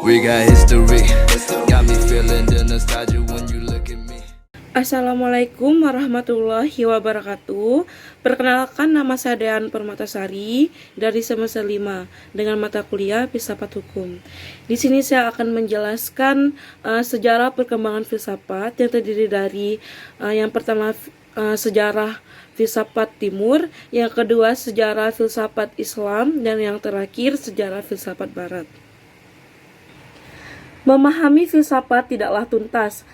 We got history. Got me feeling the nostalgia when you look at me. Assalamualaikum warahmatullahi wabarakatuh. Perkenalkan, nama saya Dean Permatasari dari semester 5 dengan mata kuliah Filsafat Hukum. Di sini saya akan menjelaskan sejarah perkembangan filsafat yang terdiri dari yang pertama sejarah filsafat timur, yang kedua sejarah filsafat Islam, dan yang terakhir sejarah filsafat barat. Memahami filsafat tidaklah tuntas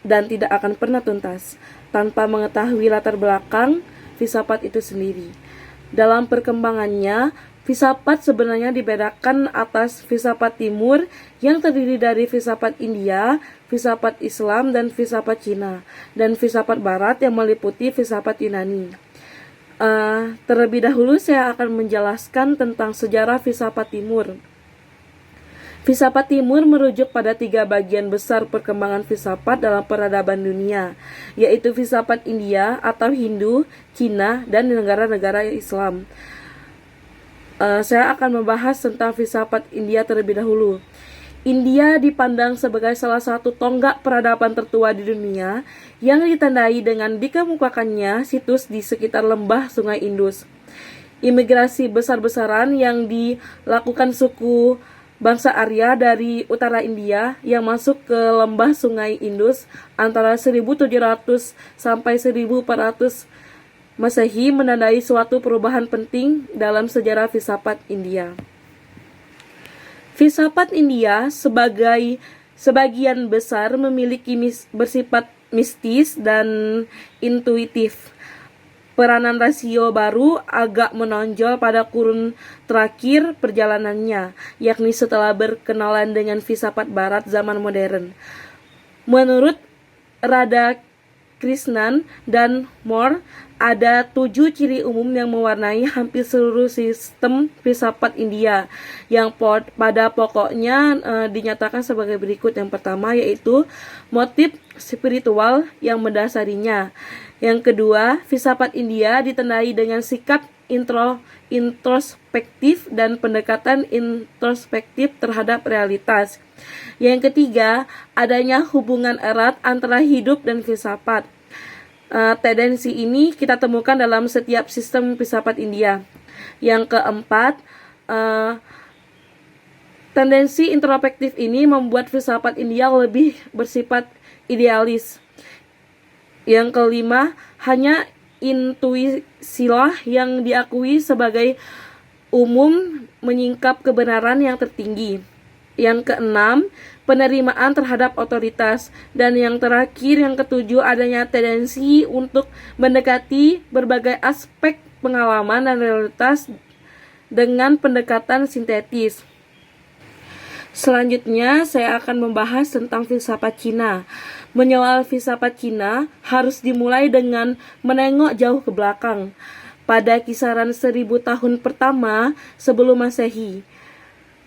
dan tidak akan pernah tuntas tanpa mengetahui latar belakang filsafat itu sendiri. Dalam perkembangannya, filsafat sebenarnya dibedakan atas filsafat timur yang terdiri dari filsafat India, filsafat Islam, dan filsafat Cina, dan filsafat barat yang meliputi filsafat Yunani. Terlebih dahulu saya akan menjelaskan tentang sejarah filsafat timur. Filsafat timur merujuk pada 3 bagian besar perkembangan filsafat dalam peradaban dunia, yaitu filsafat India atau Hindu, Cina, dan negara-negara Islam. Saya akan membahas tentang filsafat India terlebih dahulu. India dipandang sebagai salah satu tonggak peradaban tertua di dunia yang ditandai dengan dikemukakannya situs di sekitar lembah Sungai Indus. Imigrasi besar-besaran yang dilakukan suku bangsa Arya dari utara India yang masuk ke lembah Sungai Indus antara 1700 sampai 1400 Masehi menandai suatu perubahan penting dalam sejarah filsafat India. Filsafat India sebagian besar memiliki bersifat mistis dan intuitif. Peranan rasio baru agak menonjol pada kurun terakhir perjalanannya, yakni setelah berkenalan dengan filsafat barat zaman modern. Menurut Radhakrishnan dan Moore, ada 7 ciri umum yang mewarnai hampir seluruh sistem filsafat India, yang pada pokoknya dinyatakan sebagai berikut. Yang pertama yaitu motif spiritual yang mendasarinya. Yang kedua, filsafat India ditandai dengan sikap introspektif dan pendekatan introspektif terhadap realitas. Yang ketiga, adanya hubungan erat antara hidup dan filsafat. Tendensi ini kita temukan dalam setiap sistem filsafat India. Yang keempat, tendensi introspektif ini membuat filsafat India lebih bersifat idealis. Yang kelima, hanya intuisilah yang diakui sebagai umum menyingkap kebenaran yang tertinggi. Yang keenam, penerimaan terhadap otoritas. Dan yang terakhir, yang ketujuh, adanya tendensi untuk mendekati berbagai aspek pengalaman dan realitas dengan pendekatan sintetis. Selanjutnya, saya akan membahas tentang filsafat Cina. Menyoal filsafat Cina harus dimulai dengan menengok jauh ke belakang, pada kisaran 1000 tahun pertama sebelum Masehi.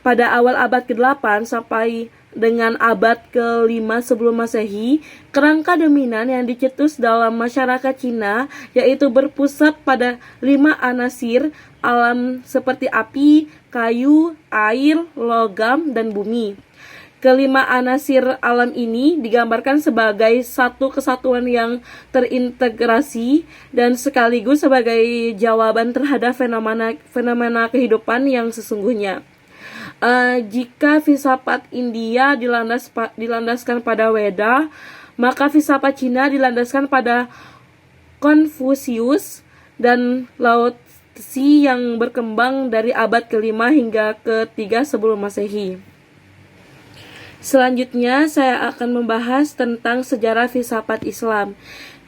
Pada awal abad ke-8 sampai dengan abad ke-5 sebelum Masehi, kerangka dominan yang dicetus dalam masyarakat Cina yaitu berpusat pada 5 anasir alam seperti api, kayu, air, logam, dan bumi. Kelima anasir alam ini digambarkan sebagai satu kesatuan yang terintegrasi dan sekaligus sebagai jawaban terhadap fenomena kehidupan yang sesungguhnya. Jika filsafat India dilandaskan pada Weda, maka filsafat Cina dilandaskan pada Konfusius dan Lao Tzu yang berkembang dari abad ke-5 hingga ke-3 sebelum Masehi. Selanjutnya saya akan membahas tentang sejarah filsafat Islam.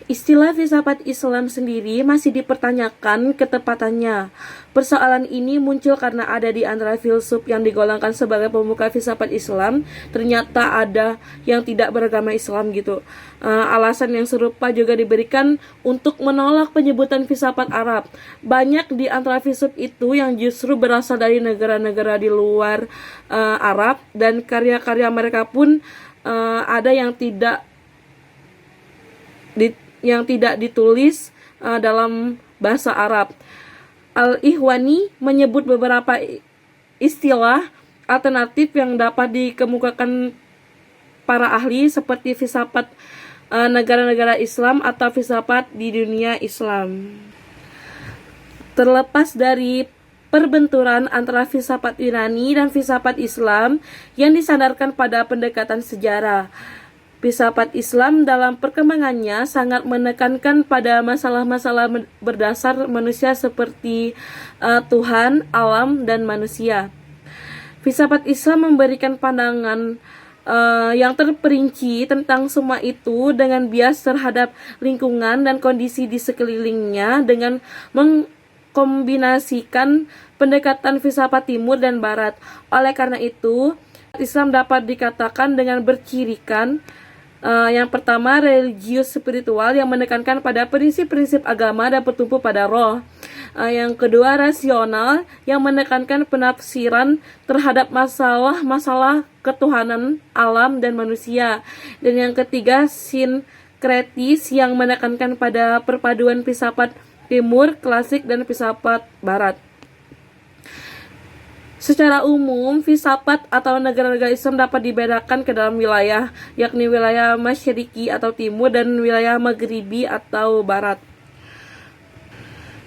Istilah filsafat Islam sendiri masih dipertanyakan ketepatannya. Persoalan ini muncul karena ada di antara filsuf yang digolongkan sebagai pemuka filsafat Islam, ternyata ada yang tidak beragama Islam gitu. Alasan yang serupa juga diberikan untuk menolak penyebutan filsafat Arab. Banyak di antara filsuf itu yang justru berasal dari negara-negara di luar Arab, dan karya-karya mereka pun ada yang tidak ditulis dalam bahasa Arab. Al-Ihwani menyebut beberapa istilah alternatif yang dapat dikemukakan para ahli seperti filsafat negara-negara Islam atau filsafat di dunia Islam. Terlepas dari perbenturan antara filsafat Yunani dan filsafat Islam yang disandarkan pada pendekatan sejarah, filsafat Islam dalam perkembangannya sangat menekankan pada masalah-masalah berdasar manusia seperti Tuhan, alam, dan manusia. Filsafat Islam memberikan pandangan yang terperinci tentang semua itu dengan bias terhadap lingkungan dan kondisi di sekelilingnya dengan mengkombinasikan pendekatan filsafat timur dan barat. Oleh karena itu, Islam dapat dikatakan dengan bercirikan yang pertama, religius spiritual yang menekankan pada prinsip-prinsip agama dan bertumpu pada roh. Yang kedua, rasional yang menekankan penafsiran terhadap masalah-masalah ketuhanan, alam, dan manusia. Dan yang ketiga, sinkretis yang menekankan pada perpaduan filsafat timur, klasik, dan filsafat barat. Secara umum, filsafat atau negara-negara Islam dapat dibedakan ke dalam wilayah, yakni wilayah Masyriqi atau timur dan wilayah Maghribi atau barat.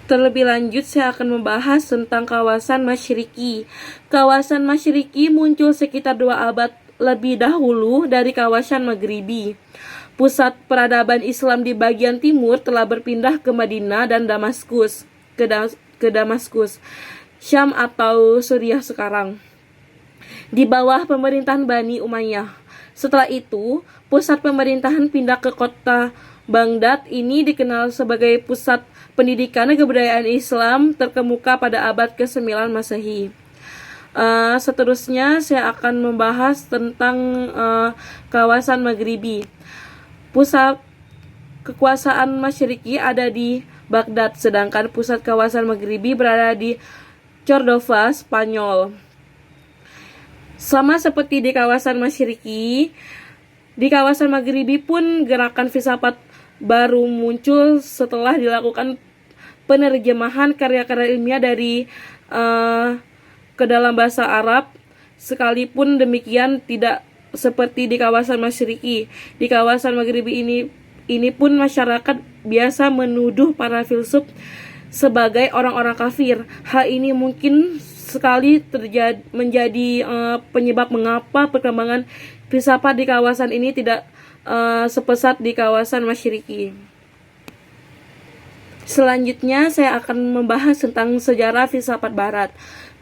Terlebih lanjut, saya akan membahas tentang kawasan Masyriqi. Kawasan Masyriqi muncul sekitar 2 abad lebih dahulu dari kawasan Maghribi. Pusat peradaban Islam di bagian timur telah berpindah ke Madinah dan Damaskus, ke Damaskus, Syam atau Suriah sekarang, di bawah pemerintahan Bani Umayyah. Setelah itu, pusat pemerintahan pindah ke kota Baghdad. Ini dikenal sebagai pusat pendidikan dan kebudayaan Islam terkemuka pada abad ke-9 Masehi. Seterusnya saya akan membahas tentang kawasan Maghribi. Pusat kekuasaan Masyriqi ada di Baghdad, sedangkan pusat kawasan Maghribi berada di Cordova, Spanyol. Sama seperti di kawasan Masyriqi, di kawasan Maghribi pun gerakan filsafat baru muncul setelah dilakukan penerjemahan karya-karya ilmiah dari ke dalam bahasa Arab. Sekalipun demikian, tidak seperti di kawasan Masyriqi. Di kawasan Maghribi ini pun masyarakat biasa menuduh para filsuf sebagai orang-orang kafir. Hal ini mungkin sekali menjadi penyebab mengapa perkembangan filsafat di kawasan ini tidak sepesat di kawasan Masyriqi. Selanjutnya saya akan membahas tentang sejarah filsafat barat.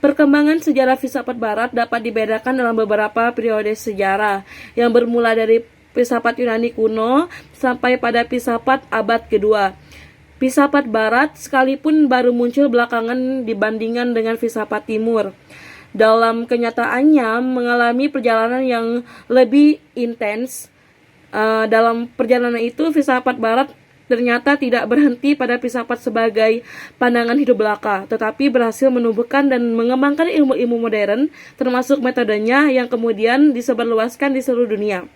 Perkembangan sejarah filsafat barat dapat dibedakan dalam beberapa periode sejarah yang bermula dari filsafat Yunani kuno sampai pada filsafat abad kedua. Filsafat barat sekalipun baru muncul belakangan dibandingkan dengan filsafat timur. Dalam kenyataannya mengalami perjalanan yang lebih intens. Dalam perjalanan itu, filsafat barat ternyata tidak berhenti pada filsafat sebagai pandangan hidup belaka, tetapi berhasil menumbuhkan dan mengembangkan ilmu-ilmu modern, termasuk metodenya yang kemudian disebarluaskan di seluruh dunia.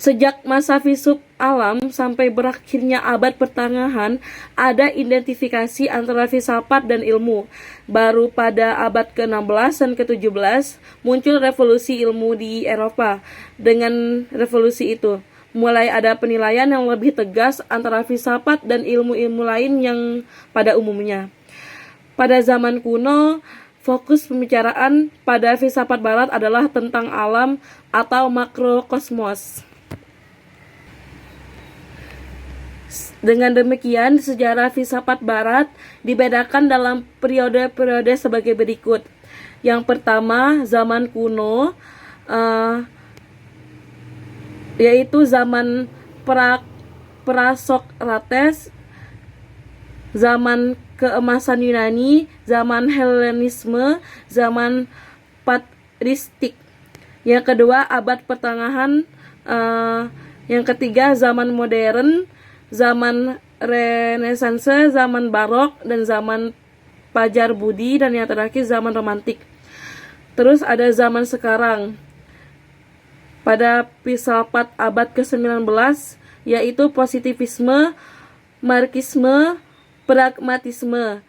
Sejak masa filsuf alam sampai berakhirnya abad pertengahan, ada identifikasi antara filsafat dan ilmu. Baru pada abad ke-16 dan ke-17 muncul revolusi ilmu di Eropa. Dengan revolusi itu, mulai ada penilaian yang lebih tegas antara filsafat dan ilmu-ilmu lain yang pada umumnya. Pada zaman kuno, fokus pembicaraan pada filsafat barat adalah tentang alam atau makrokosmos. Dengan demikian, sejarah filsafat barat dibedakan dalam periode-periode sebagai berikut. Yang pertama, zaman kuno, yaitu zaman Prasokrates, zaman keemasan Yunani, zaman Helenisme, zaman patristik. Yang kedua, abad pertengahan. Yang ketiga, zaman modern, zaman Renaissance, zaman Barok, dan zaman Pajar Budi, dan yang terakhir zaman Romantik. Terus ada zaman sekarang. Pada filsafat abad ke-19, yaitu positivisme, marxisme, pragmatisme.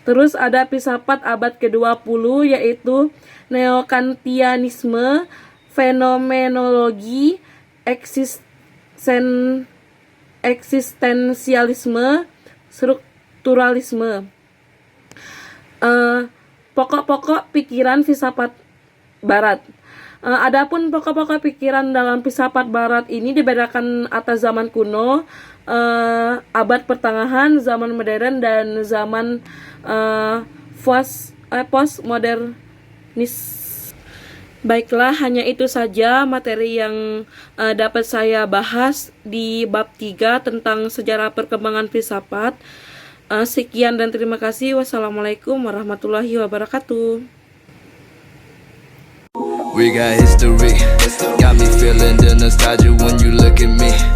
Terus ada filsafat abad ke-20 yaitu neokantianisme, fenomenologi, eksistensialisme, strukturalisme. Pokok-pokok pikiran filsafat barat. Adapun pokok-pokok pikiran dalam filsafat barat ini dibedakan atas zaman kuno, abad pertengahan, zaman modern, dan zaman postmodernis. Baiklah, hanya itu saja materi yang dapat saya bahas di bab 3 tentang sejarah perkembangan filsafat. Sekian dan terima kasih. Wassalamualaikum warahmatullahi wabarakatuh. We got history, got me feeling the nostalgia when you look at me.